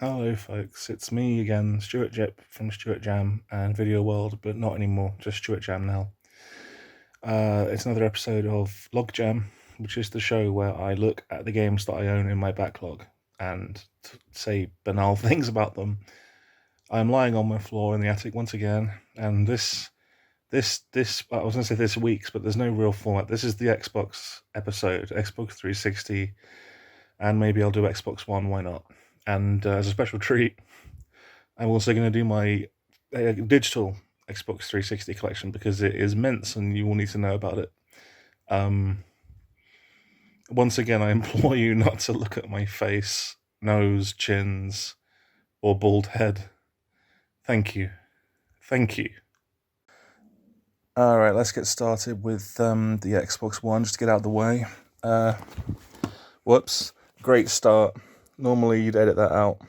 Hello folks, it's me again, Stuart Gipp from Stuart Jam and Video World, but not anymore, just Stuart Jam now. It's another episode of Log Jam, which is the show where I look at the games that I own in my backlog and say banal things about them. I'm lying on my floor in the attic once again, and this, I was going to say this week's, but there's no real format. This is the Xbox episode, Xbox 360, and maybe I'll do Xbox One, why not? And as a special treat, I'm also going to do my digital Xbox 360 collection because it is mince and you will need to know about it. Once again, I implore you not to look at my face, nose, chins, or bald head. Thank you. Thank you. Alright, let's get started with the Xbox One, just to get out of the way. Whoops. Great start. Normally you'd edit that out.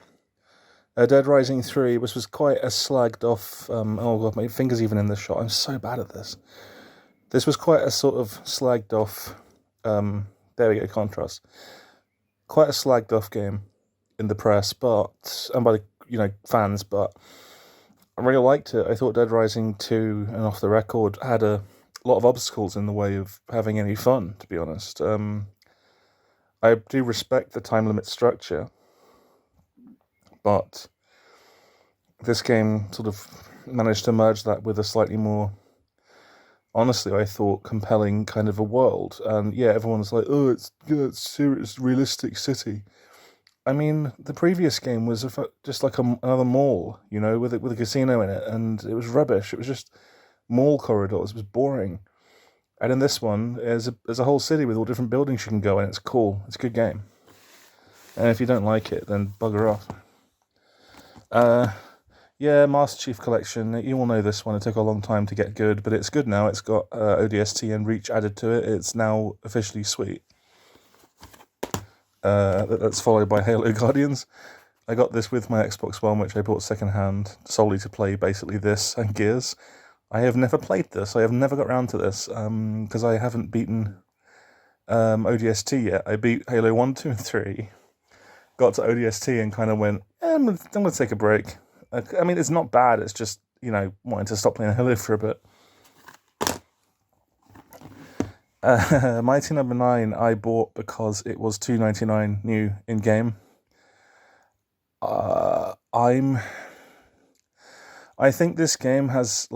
Dead Rising 3, which was quite a slagged off... oh god, my finger's even in the shot. I'm so bad at this. This was quite a sort of slagged off... there we go, contrast. Quite a slagged off game in the press, but... and by the, fans, but... I really liked it. I thought Dead Rising 2, and off the record, had a lot of obstacles in the way of having any fun, to be honest. I do respect the time limit structure, but this game sort of managed to merge that with a slightly more, honestly, I thought, compelling kind of a world. And yeah, everyone's like, oh, it's serious, realistic city. I mean, the previous game was just like another mall, with a casino in it, and it was rubbish. It was just mall corridors. It was boring. And in this one, there's a whole city with all different buildings you can go in. It's cool. It's a good game. And if you don't like it, then bugger off. Yeah, Master Chief Collection. You all know this one. It took a long time to get good, but it's good now. It's got ODST and Reach added to it. It's now officially sweet. That's followed by Halo Guardians. I got this with my Xbox One, which I bought secondhand, solely to play basically this and Gears. I have never played this. I have never got around to this, because I haven't beaten ODST yet. I beat Halo 1, 2, and 3, got to ODST and kind of went, I'm going to take a break. I mean, it's not bad, it's just, wanting to stop playing Halo for a bit. Mighty Number 9 I bought because it was $2.99 new in-game. I think this game has,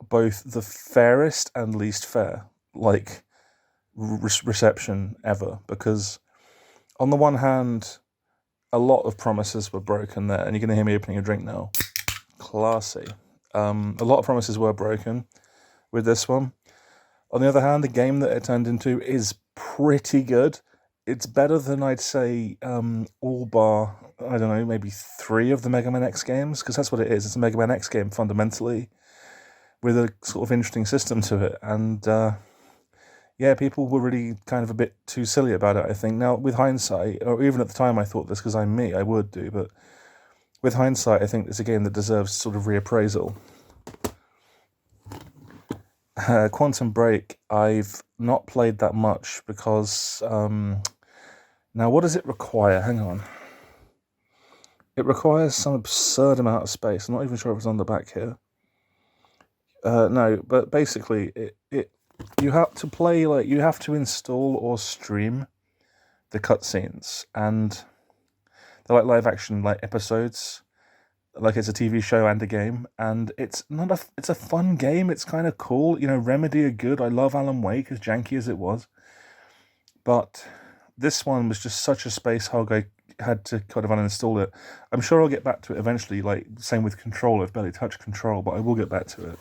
both the fairest and least fair, reception ever, because on the one hand, a lot of promises were broken there, and you're going to hear me opening a drink now. Classy. A lot of promises were broken with this one. On the other hand, the game that it turned into is pretty good. It's better than, I'd say, all bar, I don't know, maybe 3 of the Mega Man X games, because that's what it is. It's a Mega Man X game, fundamentally, with a sort of interesting system to it. And, yeah, people were really kind of a bit too silly about it, I think. Now, with hindsight, or even at the time I thought this, because I'm me, I would do, but with hindsight, I think it's a game that deserves sort of reappraisal. Quantum Break, I've not played that much because, now what does it require? Hang on. It requires some absurd amount of space. I'm not even sure if it's on the back here. No, but basically, you have to play, you have to install or stream the cutscenes, and they're like live action, episodes, like it's a TV show and a game, and it's a fun game. It's kind of cool. Remedy are good. I love Alan Wake, as janky as it was, but this one was just such a space hog. I had to kind of uninstall it. I'm sure I'll get back to it eventually. Same with Control. I've barely touched Control, but I will get back to it.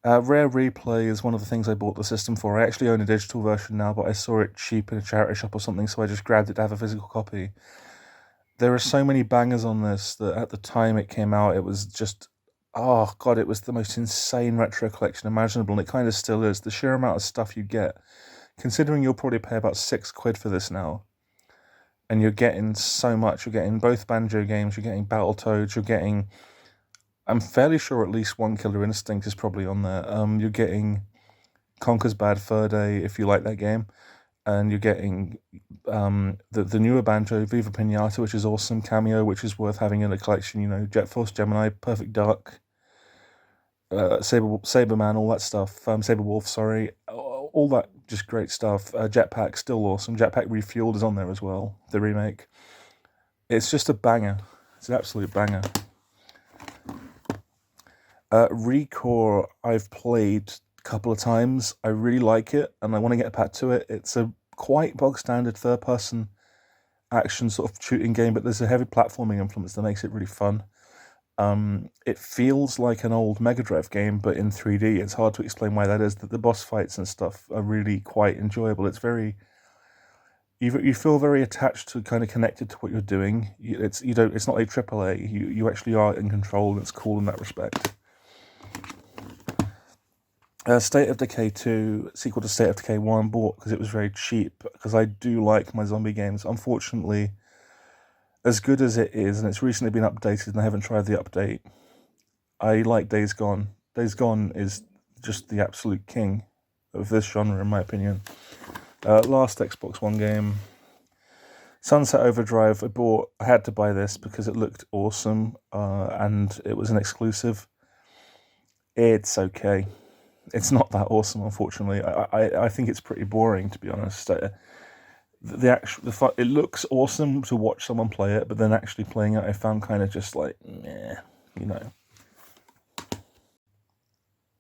Rare Replay is one of the things I bought the system for. I actually own a digital version now, but I saw it cheap in a charity shop or something, so I just grabbed it to have a physical copy. There are so many bangers on this that at the time it came out, it was just, oh god, it was the most insane retro collection imaginable, and it kind of still is. The sheer amount of stuff you get, considering you'll probably pay about £6 for this now, and you're getting so much. You're getting both Banjo games, you're getting Battletoads, you're getting... I'm fairly sure at least one Killer Instinct is probably on there. You're getting Conker's Bad Fur Day, if you like that game. and you're getting the newer banjo, Viva Pinata, which is awesome, Cameo, which is worth having in a collection, you know, Jet Force, Gemini, Perfect Dark, Saberman, all that stuff, Saber Wolf, sorry, all that just great stuff. Jetpack, still awesome. Jetpack Refueled is on there as well, the remake. It's just a banger. It's an absolute banger. Recore, I've played a couple of times. I really like it, and I want to get back to it. It's a quite bog-standard third-person action sort of shooting game, but there's a heavy platforming influence that makes it really fun. It feels like an old Mega Drive game, but in 3D. It's hard to explain why that is. The boss fights and stuff are really quite enjoyable. It's very... You feel very attached to, kind of connected to what you're doing. It's not like AAA. You actually are in control, and it's cool in that respect. State of Decay 2, sequel to State of Decay 1, bought because it was very cheap, because I do like my zombie games. Unfortunately, as good as it is, and it's recently been updated, and I haven't tried the update, I like Days Gone. Days Gone is just the absolute king of this genre, in my opinion. Last Xbox One game, Sunset Overdrive. I had to buy this because it looked awesome, and it was an exclusive. It's okay. It's not that awesome, unfortunately. I think it's pretty boring, to be honest. It looks awesome to watch someone play it, but then actually playing it, I found kind of just like, meh, you know.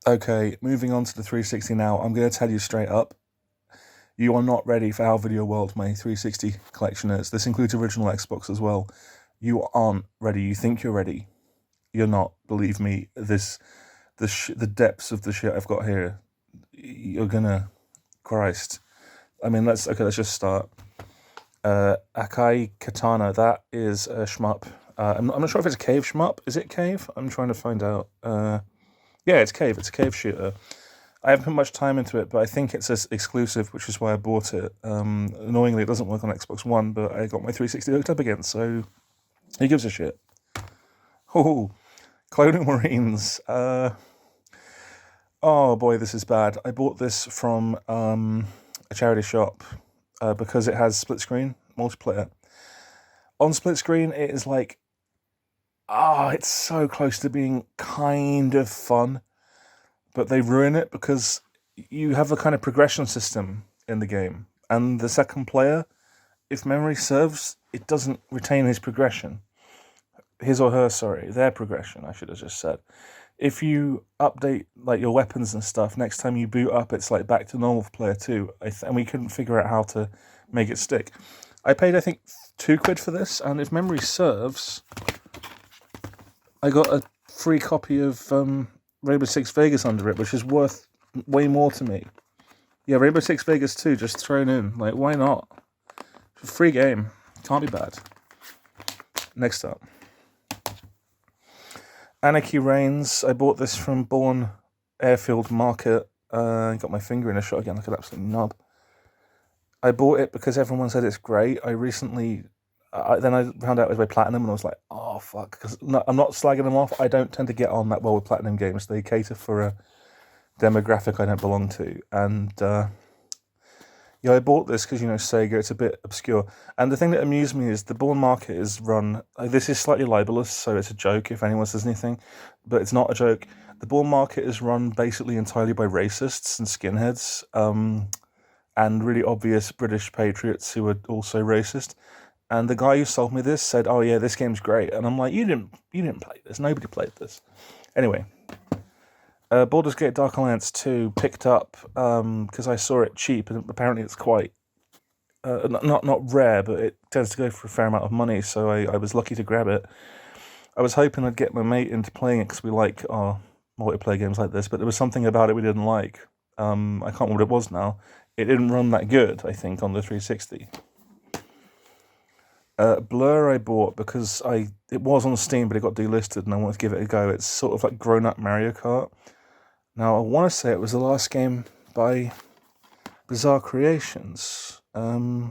Okay, moving on to the 360 now. I'm going to tell you straight up, you are not ready for how video world my 360 collection is. This includes original Xbox as well. You aren't ready. You think you're ready. You're not. Believe me, the depths of the shit I've got here, you're gonna... Christ. I mean, let's just start. Akai Katana, that is a shmup. I'm not sure if it's a cave shmup. Is it cave? I'm trying to find out. Yeah, it's cave. It's a cave shooter. I haven't put much time into it, but I think it's exclusive, which is why I bought it. Annoyingly, it doesn't work on Xbox One, but I got my 360 hooked up again, so who gives a shit? Oh, Cloning Marines. Oh boy, this is bad. I bought this from a charity shop because it has split screen multiplayer. On split screen, it is like, it's so close to being kind of fun, but they ruin it because you have a kind of progression system in the game, and the second player, if memory serves, it doesn't retain his progression. Their progression, I should have just said. If you update like your weapons and stuff, next time you boot up, it's like back to normal for player 2. And we couldn't figure out how to make it stick. I paid, I think, £2 for this, and if memory serves, I got a free copy of Rainbow Six Vegas under it, which is worth way more to me. Yeah, Rainbow Six Vegas 2 just thrown in. Like, why not? It's a free game. Can't be bad. Next up. Anarchy Reigns. I bought this from Bourne Airfield Market. Got my finger in a shot again like an absolute knob. I bought it because everyone said it's great. Then I found out it was by Platinum, and I was like, oh, fuck. Because I'm not slagging them off. I don't tend to get on that well with Platinum games. They cater for a demographic I don't belong to. And I bought this because, Sega, it's a bit obscure. And the thing that amused me is the Bourne Market is run... this is slightly libelous, so it's a joke if anyone says anything. But it's not a joke. The Bourne Market is run basically entirely by racists and skinheads. And really obvious British patriots who are also racist. And the guy who sold me this said, oh yeah, this game's great. And I'm like, you didn't play this. Nobody played this. Anyway... Baldur's Gate Dark Alliance 2 picked up because I saw it cheap, and apparently it's quite not rare, but it tends to go for a fair amount of money, so I was lucky to grab it. I was hoping I'd get my mate into playing it because we like our multiplayer games like this, but there was something about it we didn't like. I can't remember what it was now. It didn't run that good, I think, on the 360. Blur I bought because it was on Steam, but it got delisted, and I wanted to give it a go. It's sort of like grown-up Mario Kart. Now, I want to say it was the last game by Bizarre Creations. In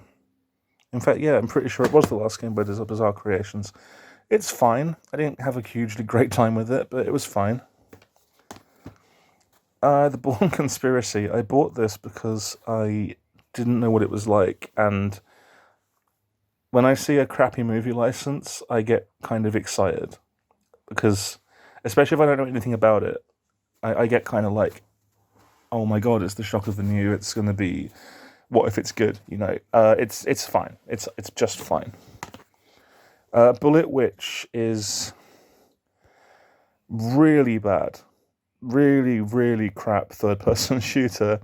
fact, yeah, I'm pretty sure it was the last game by Bizarre Creations. It's fine. I didn't have a hugely great time with it, but it was fine. The Bourne Conspiracy. I bought this because I didn't know what it was like, and when I see a crappy movie license, I get kind of excited, because, especially if I don't know anything about it, I get kind of like, oh my god, it's the shock of the new, it's going to be, what if it's good, you know? It's fine, it's just fine. Bullet Witch is really bad, really, really crap third-person shooter.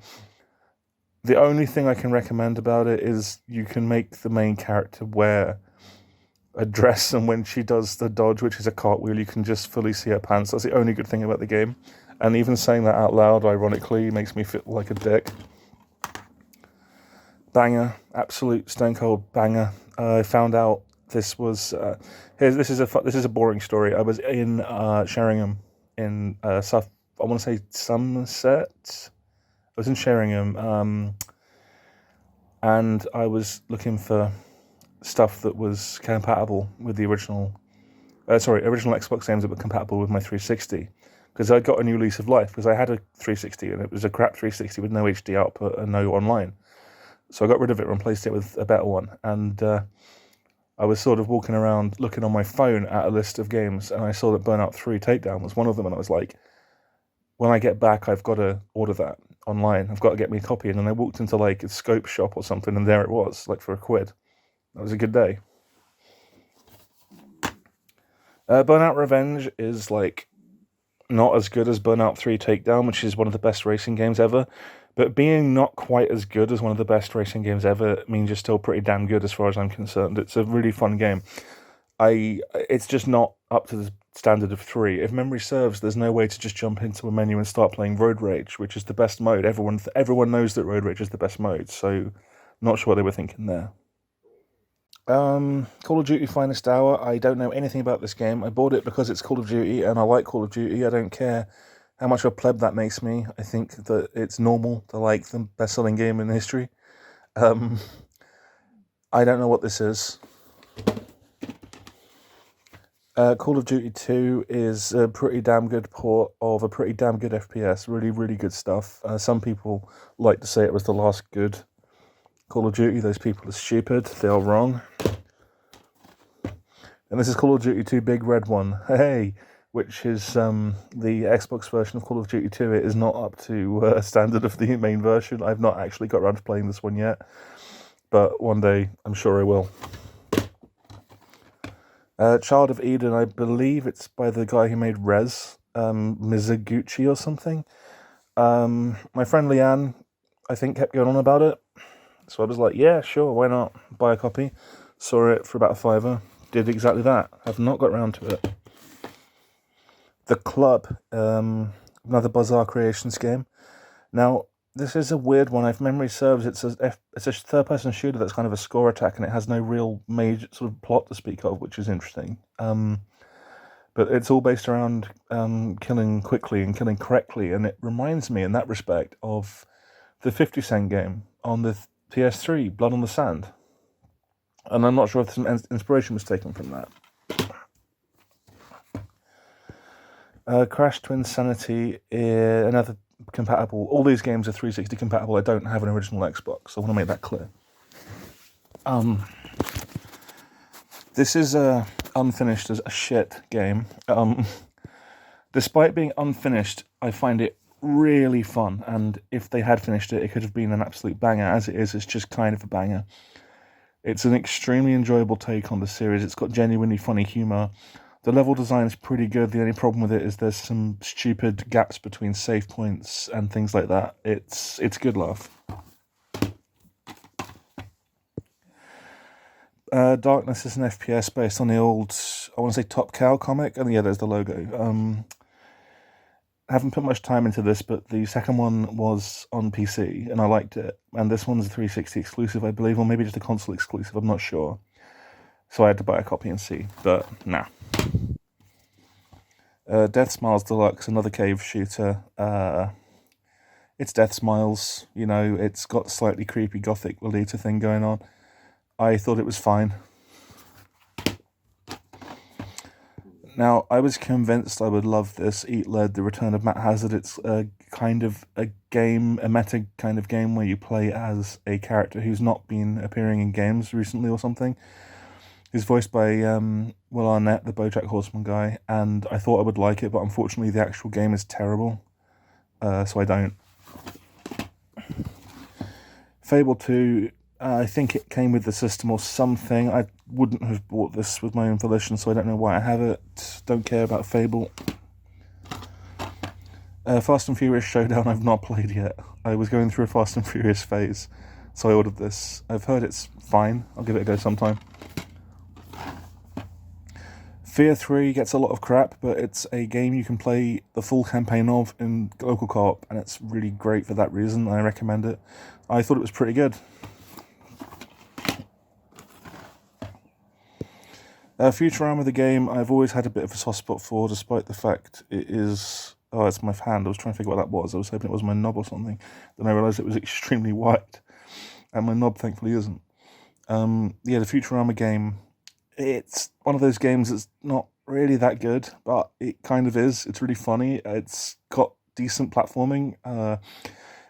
The only thing I can recommend about it is you can make the main character wear a dress, and when she does the dodge, which is a cartwheel, you can just fully see her pants. That's the only good thing about the game. And even saying that out loud, ironically, makes me feel like a dick. Banger. Absolute stone cold banger. I found out this was... this is a boring story. I was in Sheringham in South... I want to say Somerset? I was in Sheringham, and I was looking for stuff that was compatible with the original Xbox games that were compatible with my 360, because I got a new lease of life, because I had a 360 and it was a crap 360 with no HD output and no online. So I got rid of it and replaced it with a better one, and I was sort of walking around looking on my phone at a list of games, and I saw that Burnout 3 Takedown was one of them, and I was like, when I get back, I've got to order that online. I've got to get me a copy. And then I walked into like a scope shop or something, and there it was, like for £1. That was a good day. Burnout Revenge is like not as good as Burnout 3 Takedown, which is one of the best racing games ever. But being not quite as good as one of the best racing games ever means you're still pretty damn good as far as I'm concerned. It's a really fun game. It's just not up to the standard of 3. If memory serves, there's no way to just jump into a menu and start playing Road Rage, which is the best mode. Everyone knows that Road Rage is the best mode, so not sure what they were thinking there. Call of Duty Finest Hour. I don't know anything about this game. I bought it because it's Call of Duty, and I like Call of Duty. I don't care how much of a pleb that makes me. I think that it's normal to like the best-selling game in history. I don't know what this is. Call of Duty 2 is a pretty damn good port of a pretty damn good FPS. Really, really good stuff. Some people like to say it was the last good Call of Duty. Those people are stupid. They are wrong. And this is Call of Duty 2 Big Red One. Hey! Which is the Xbox version of Call of Duty 2. It is not up to standard of the main version. I've not actually got around to playing this one yet. But one day, I'm sure I will. Child of Eden, I believe it's by the guy who made Rez, Mizuguchi or something. My friend Leanne, I think, kept going on about it. So I was like, yeah, sure, why not? Buy a copy. Saw it for about a £5. Did exactly that. Have not got round to it. The Club, another Bazaar Creations game. Now, this is a weird one. If memory serves, it's a third-person shooter that's kind of a score attack, and it has no real major sort of plot to speak of, which is interesting. But it's all based around killing quickly and killing correctly, and it reminds me, in that respect, of the 50 Cent game on the PS3, Blood on the Sand. And I'm not sure if some inspiration was taken from that. Crash Twinsanity, another compatible. All these games are 360 compatible. I don't have an original Xbox, so I want to make that clear. This is unfinished as a shit game. Despite being unfinished, I find it really fun, and if they had finished it, it could have been an absolute banger. As it is, it's just kind of a banger. It's an extremely enjoyable take on the series. It's got genuinely funny humour. The level design is pretty good. The only problem with it is there's some stupid gaps between save points and things like that. It's good laugh. Darkness is an FPS based on the old, I want to say Top Cow comic, and yeah, there's the logo. Haven't put much time into this, but the second one was on PC, and I liked it. And this one's a 360 exclusive, I believe, or maybe just a console exclusive, I'm not sure. So I had to buy a copy and see, but nah. Death Smiles Deluxe, another cave shooter. It's Death Smiles, you know, it's got slightly creepy gothic Lolita thing going on. I thought it was fine. Now, I was convinced I would love this, Eat Lead, The Return of Matt Hazard. It's a kind of a game, a meta kind of game where you play as a character who's not been appearing in games recently or something. He's voiced by Will Arnett, the BoJack Horseman guy, and I thought I would like it, but unfortunately the actual game is terrible, so I don't. Fable 2, I think it came with the system or something. I wouldn't have bought this with my own volition, so I don't know why I have it. Don't care about Fable. Fast and Furious Showdown I've not played yet. I was going through a Fast and Furious phase, so I ordered this. I've heard it's fine. I'll give it a go sometime. Fear 3 gets a lot of crap, but it's a game you can play the full campaign of in local co-op, and it's really great for that reason. I recommend it. I thought it was pretty good. Futurama, the game, I've always had a bit of a soft spot for, despite the fact it is... Oh, it's my hand. I was trying to figure out what that was. I was hoping it was my knob or something. Then I realised it was extremely white, and my knob thankfully isn't. Yeah, the Futurama game... It's one of those games that's not really that good, but it kind of is. It's really funny. It's got decent platforming,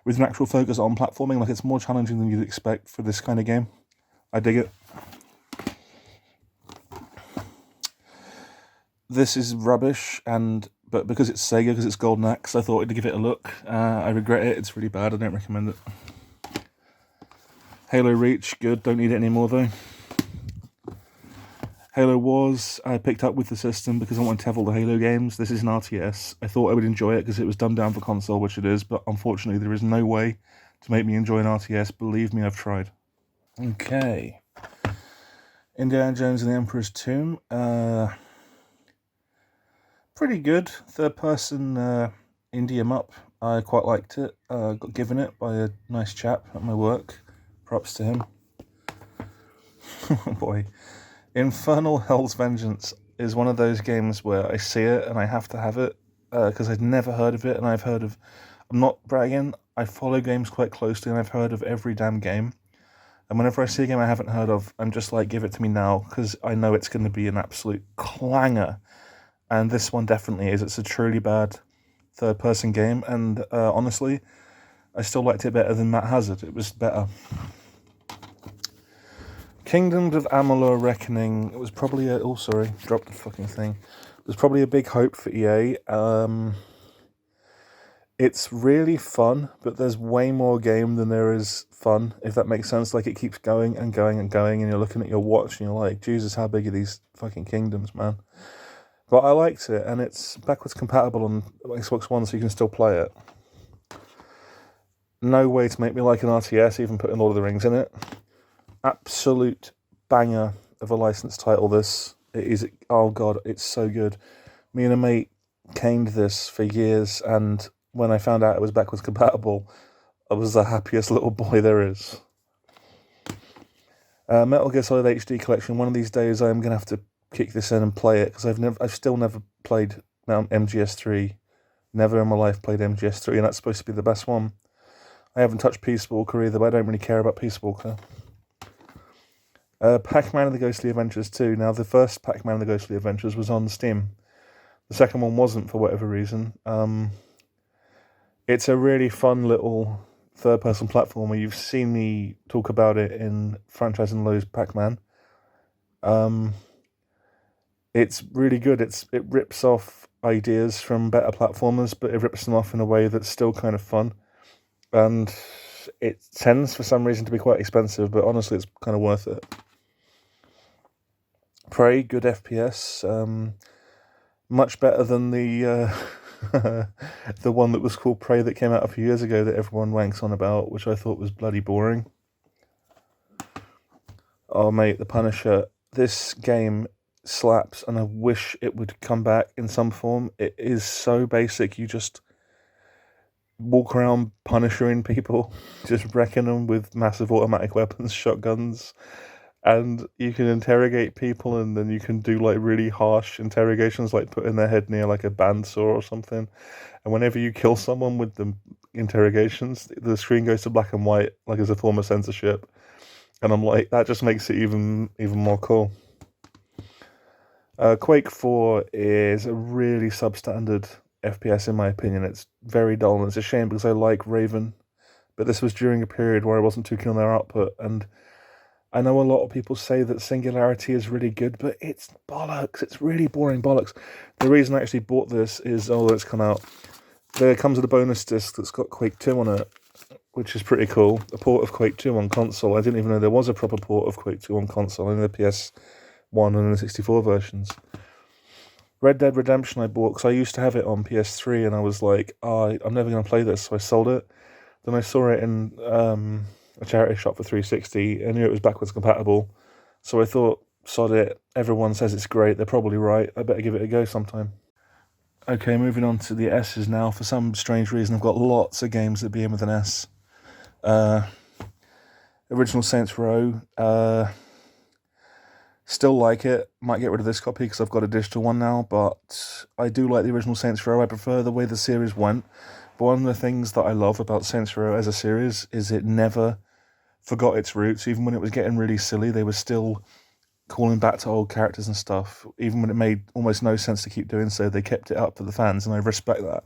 with an actual focus on platforming. Like, it's more challenging than you'd expect for this kind of game. I dig it. This is rubbish, but because it's Sega, because it's Golden Axe, I thought I'd give it a look. I regret it. It's really bad. I don't recommend it. Halo Reach, good. Don't need it anymore, though. Halo Wars, I picked up with the system because I wanted to have all the Halo games. This is an RTS. I thought I would enjoy it because it was dumbed down for console, which it is, but unfortunately there is no way to make me enjoy an RTS. Believe me, I've tried. Okay. Indiana Jones and the Emperor's Tomb. Pretty good. Third person indie 'em up. I quite liked it. Got given it by a nice chap at my work. Props to him. Oh boy. Infernal Hell's Vengeance is one of those games where I see it and I have to have it because I'd never heard of it, and I've heard of... I'm not bragging, I follow games quite closely and I've heard of every damn game. And whenever I see a game I haven't heard of, I'm just like, give it to me now, because I know it's going to be an absolute clanger. And this one definitely is. It's a truly bad third-person game, and honestly, I still liked it better than Matt Hazard. It was better. Kingdoms of Amalur Reckoning, it was probably a... Oh, sorry, dropped the fucking thing. It was probably a big hope for EA. It's really fun, but there's way more game than there is fun, if that makes sense. Like, it keeps going and going and going, and you're looking at your watch, and you're like, Jesus, how big are these fucking kingdoms, man? But I liked it, and it's backwards compatible on Xbox One, so you can still play it. No way to make me like an RTS, even putting Lord of the Rings in it. Absolute banger of a licensed title, this. It is, oh god, it's so good. Me and a mate caned this for years, and when I found out it was backwards compatible, I was the happiest little boy there is. Metal Gear Solid HD Collection, one of these days I'm going to have to kick this in and play it, because I've still never played MGS3. Never in my life played MGS3, and that's supposed to be the best one. I haven't touched Peace Walker either, but I don't really care about Peace Walker. Pac-Man and the Ghostly Adventures 2. Now, the first Pac-Man and the Ghostly Adventures was on Steam. The second one wasn't, for whatever reason. It's a really fun little third-person platformer. You've seen me talk about it in Franchise and Lowe's Pac-Man. It's really good. It rips off ideas from better platformers, but it rips them off in a way that's still kind of fun. And it tends, for some reason, to be quite expensive, but honestly, it's kind of worth it. Prey, good FPS. Much better than the the one that was called Prey that came out a few years ago that everyone wanks on about, which I thought was bloody boring. Oh, mate, The Punisher. This game slaps, and I wish it would come back in some form. It is so basic. You just walk around punishing people, just wrecking them with massive automatic weapons, shotguns, and you can interrogate people, and then you can do like really harsh interrogations, like putting their head near like a bandsaw or something. And whenever you kill someone with the interrogations, the screen goes to black and white, like as a form of censorship. And I'm like, that just makes it even more cool. Quake 4 is a really substandard FPS in my opinion. It's very dull, and it's a shame because I like Raven, but this was during a period where I wasn't too keen on their output, and I know a lot of people say that Singularity is really good, but it's bollocks. It's really boring bollocks. The reason I actually bought this is, it's come out. There comes with a bonus disc that's got Quake 2 on it, which is pretty cool. A port of Quake 2 on console. I didn't even know there was a proper port of Quake 2 on console, in the PS1 and the 64 versions. Red Dead Redemption I bought because I used to have it on PS3, and I was like, I'm never going to play this, so I sold it. Then I saw it in a charity shop for 360. I knew it was backwards compatible, so I thought, sod it, everyone says it's great, they're probably right, I better give it a go sometime. Okay, moving on to the S's now. For some strange reason, I've got lots of games that begin with an S. Original Saints Row, still like it. Might get rid of this copy because I've got a digital one now, but I do like the original Saints Row. I prefer the way the series went. But one of the things that I love about Saints Row as a series is it never forgot its roots. Even when it was getting really silly, they were still calling back to old characters and stuff. Even when it made almost no sense to keep doing so, they kept it up for the fans, and I respect that.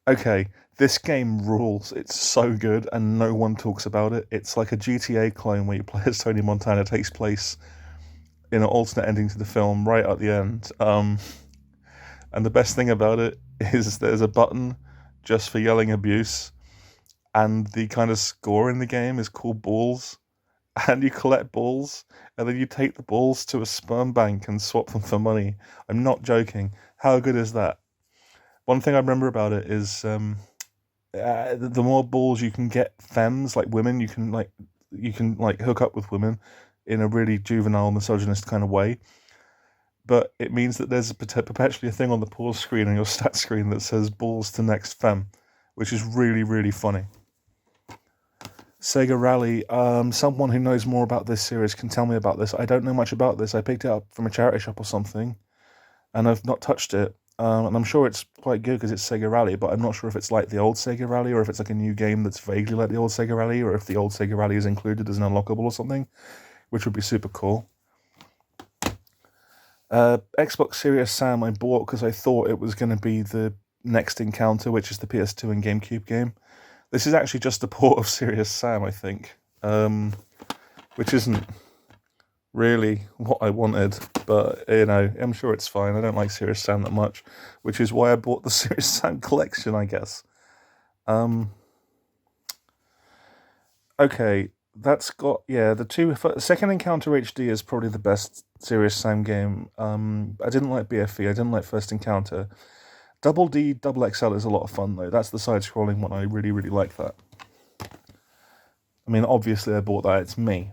Okay, this game rules. It's so good, and no one talks about it. It's like a GTA clone where you play as Tony Montana. It takes place in an alternate ending to the film right at the end. And the best thing about it is there's a button just for yelling abuse, and the kind of score in the game is called balls, and you collect balls, and then you take the balls to a sperm bank and swap them for money. I'm not joking. How good is that? One thing I remember about it is the more balls you can get femmes, like women, you can hook up with women in a really juvenile, misogynist kind of way. But it means that there's perpetually a thing on the pause screen on your stat screen that says balls to next femme, which is really, really funny. Sega Rally, someone who knows more about this series can tell me about this. I don't know much about this. I picked it up from a charity shop or something, and I've not touched it. And I'm sure it's quite good because it's Sega Rally, but I'm not sure if it's like the old Sega Rally or if it's like a new game that's vaguely like the old Sega Rally, or if the old Sega Rally is included as an unlockable or something, which would be super cool. Xbox Series Sam I bought because I thought it was going to be the next Encounter, which is the PS2 and GameCube game. This is actually just a port of Serious Sam, I think, which isn't really what I wanted, but, I'm sure it's fine. I don't like Serious Sam that much, which is why I bought the Serious Sam collection, I guess. Okay, that's got, second Encounter HD is probably the best Serious Sam game. I didn't like BFE, I didn't like First Encounter. Double D, Double XL is a lot of fun, though. That's the side-scrolling one. I really, really like that. I mean, obviously I bought that. It's me.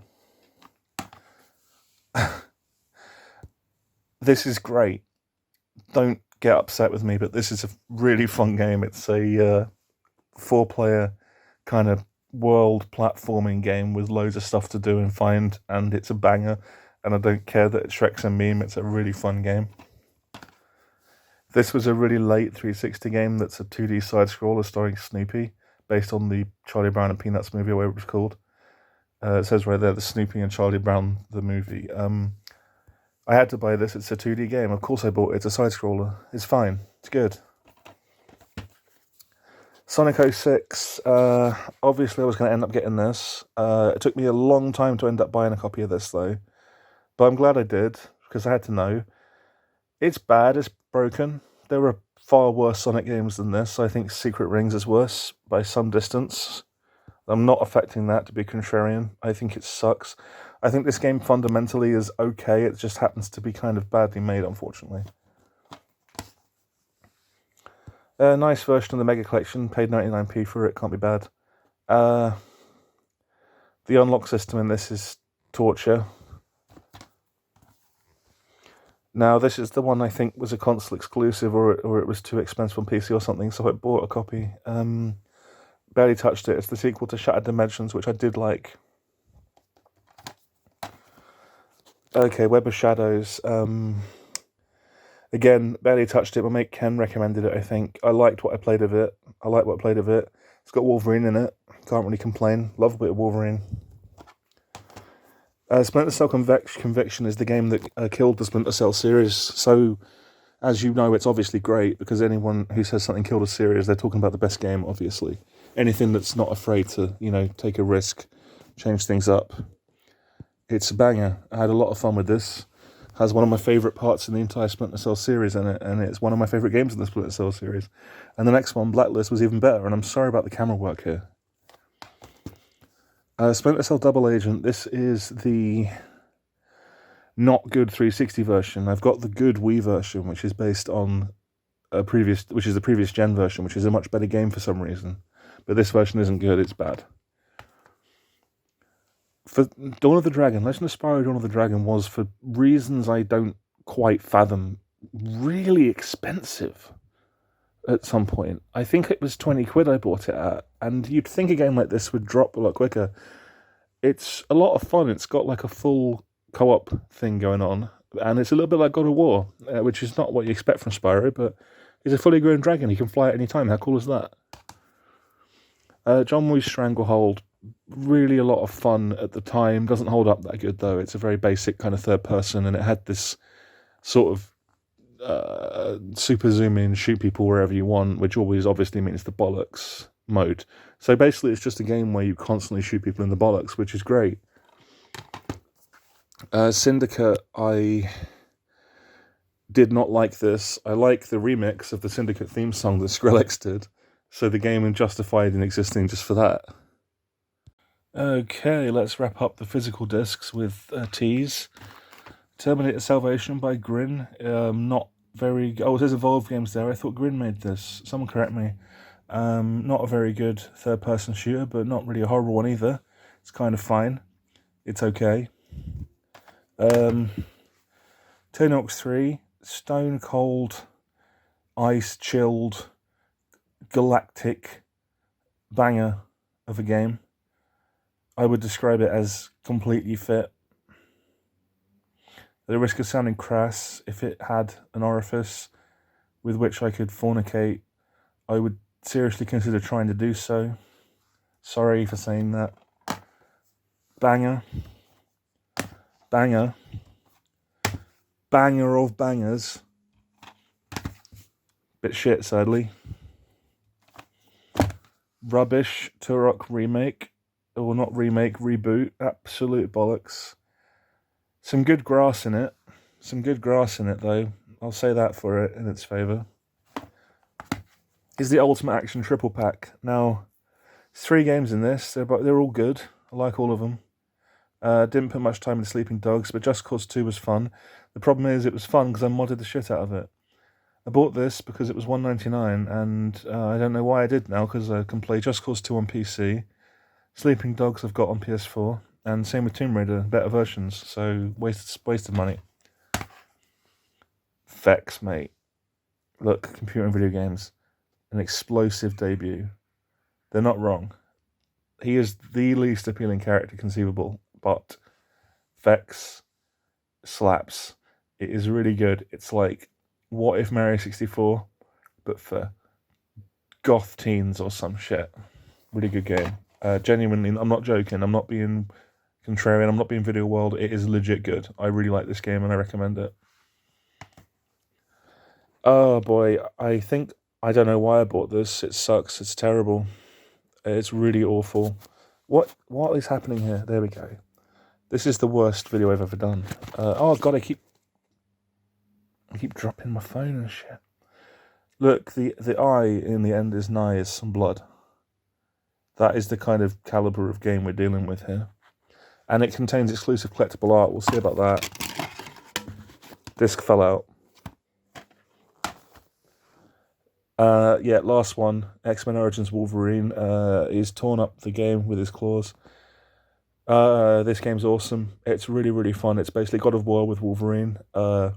This is great. Don't get upset with me, but this is a really fun game. It's a 4-player kind of world platforming game with loads of stuff to do and find, and it's a banger. And I don't care that it's Shrek's a meme. It's a really fun game. This was a really late 360 game that's a 2D side-scroller starring Snoopy, based on the Charlie Brown and Peanuts movie, or whatever it was called. It says right there, the Snoopy and Charlie Brown, the movie. I had to buy this. It's a 2D game. Of course I bought it. It's a side-scroller. It's fine. It's good. Sonic 06. Obviously I was going to end up getting this. It took me a long time to end up buying a copy of this, though. But I'm glad I did, because I had to know. It's bad. It's broken. There are far worse Sonic games than this. I think Secret Rings is worse by some distance. I'm not affecting that to be contrarian. I think it sucks. I think this game fundamentally is okay. It just happens to be kind of badly made, unfortunately. A nice version of the Mega Collection. Paid 99p for it. Can't be bad. The unlock system in this is torture. Now, this is the one I think was a console exclusive, or it was too expensive on PC or something, so I bought a copy. Barely touched it. It's the sequel to Shattered Dimensions, which I did like. Okay, Web of Shadows. Again, barely touched it. My mate Ken recommended it, I think. I liked what I played of it. It's got Wolverine in it. Can't really complain. Love a bit of Wolverine. Splinter Cell Conviction is the game that killed the Splinter Cell series. So, as you know, it's obviously great because anyone who says something killed a series, they're talking about the best game, obviously. Anything that's not afraid to, take a risk, change things up. It's a banger. I had a lot of fun with this. Has one of my favourite parts in the entire Splinter Cell series in it, and it's one of my favourite games in the Splinter Cell series. And the next one, Blacklist, was even better, and I'm sorry about the camera work here. Splinter Cell Double Agent, this is the not good 360 version. I've got the good Wii version, which is based on the previous gen version, which is a much better game for some reason. But this version isn't good, it's bad. For Dawn of the Dragon, Legend of Spyro Dawn of the Dragon was, for reasons I don't quite fathom, really expensive at some point. I think it was 20 quid I bought it at, and you'd think a game like this would drop a lot quicker. It's a lot of fun. It's got like a full co-op thing going on, and it's a little bit like God of War, which is not what you expect from Spyro, but he's a fully grown dragon. He can fly at any time. How cool is that? John Woo's Stranglehold, really a lot of fun at the time. Doesn't hold up that good, though. It's a very basic kind of third person, and it had this sort of super zoom in, shoot people wherever you want, which always obviously means the bollocks mode. So basically it's just a game where you constantly shoot people in the bollocks, which is great. Syndicate, I did not like this. I like the remix of the Syndicate theme song that Skrillex did, so the game is justified in existing just for that. Okay, let's wrap up the physical discs with T's. Terminator Salvation by Grin. Not very... Oh, there's Evolve Games there. I thought Grin made this. Someone correct me. Not a very good third-person shooter, but not really a horrible one either. It's kind of fine. It's okay. Tony Hawk's 3. Stone cold, ice-chilled, galactic banger of a game. I would describe it as completely fit. At the risk of sounding crass, if it had an orifice with which I could fornicate, I would seriously consider trying to do so. Sorry for saying that. Banger. Banger. Banger of bangers. Bit shit, sadly. Rubbish Turok remake. Or not remake, reboot. Absolute bollocks. Some good grass in it. Some good grass in it, though. I'll say that for it in its favour. Is the Ultimate Action Triple Pack. Now, there's 3 games in this. They're all good. I like all of them. Didn't put much time into Sleeping Dogs, but Just Cause 2 was fun. The problem is it was fun because I modded the shit out of it. I bought this because it was $1.99, and I don't know why I did now, because I can play Just Cause 2 on PC. Sleeping Dogs I've got on PS4, and same with Tomb Raider, better versions, so wasted money. Vex, mate. Look, computer and video games. An explosive debut. They're not wrong. He is the least appealing character conceivable, but Vex slaps. It is really good. It's like, what if Mario 64, but for goth teens or some shit. Really good game. Genuinely, I'm not joking. I'm not being contrarian. I'm not being Video World. It is legit good. I really like this game and I recommend it. Oh boy, I don't know why I bought this. It sucks. It's terrible. It's really awful. What is happening here? There we go. This is the worst video I've ever done. Oh god, I keep dropping my phone and shit. Look, the eye in the end is nigh is some blood. That is the kind of caliber of game we're dealing with here. And it contains exclusive collectible art. We'll see about that. Disc fell out. Yeah, last one. X-Men Origins Wolverine. He's torn up the game with his claws. This game's awesome. It's really, really fun. It's basically God of War with Wolverine. If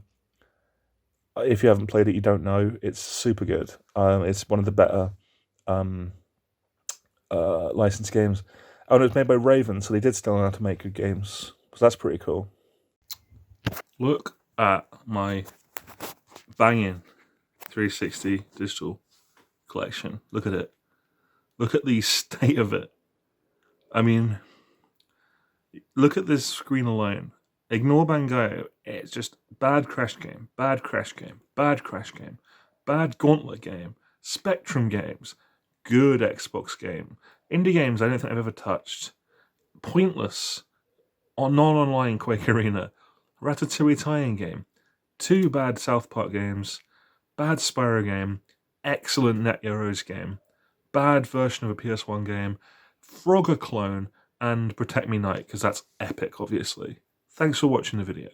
you haven't played it, you don't know. It's super good. It's one of the better licensed games. Oh, and it was made by Raven, so they did still know how to make good games. So that's pretty cool. Look at my banging 360 digital collection. Look at it. Look at the state of it. I mean, Look at this screen alone. Ignore Bangai. It's just bad Crash game, bad Crash game, bad Crash game, bad Gauntlet game, Spectrum games, good Xbox game, indie games I don't think I've ever touched, pointless, non-online Quake Arena, Ratatouille tie-in game, 2 bad South Park games, bad Spyro game, excellent Net Euros game, bad version of a PS1 game, Frogger clone, and Protect Me Knight, because that's epic, obviously. Thanks for watching the video.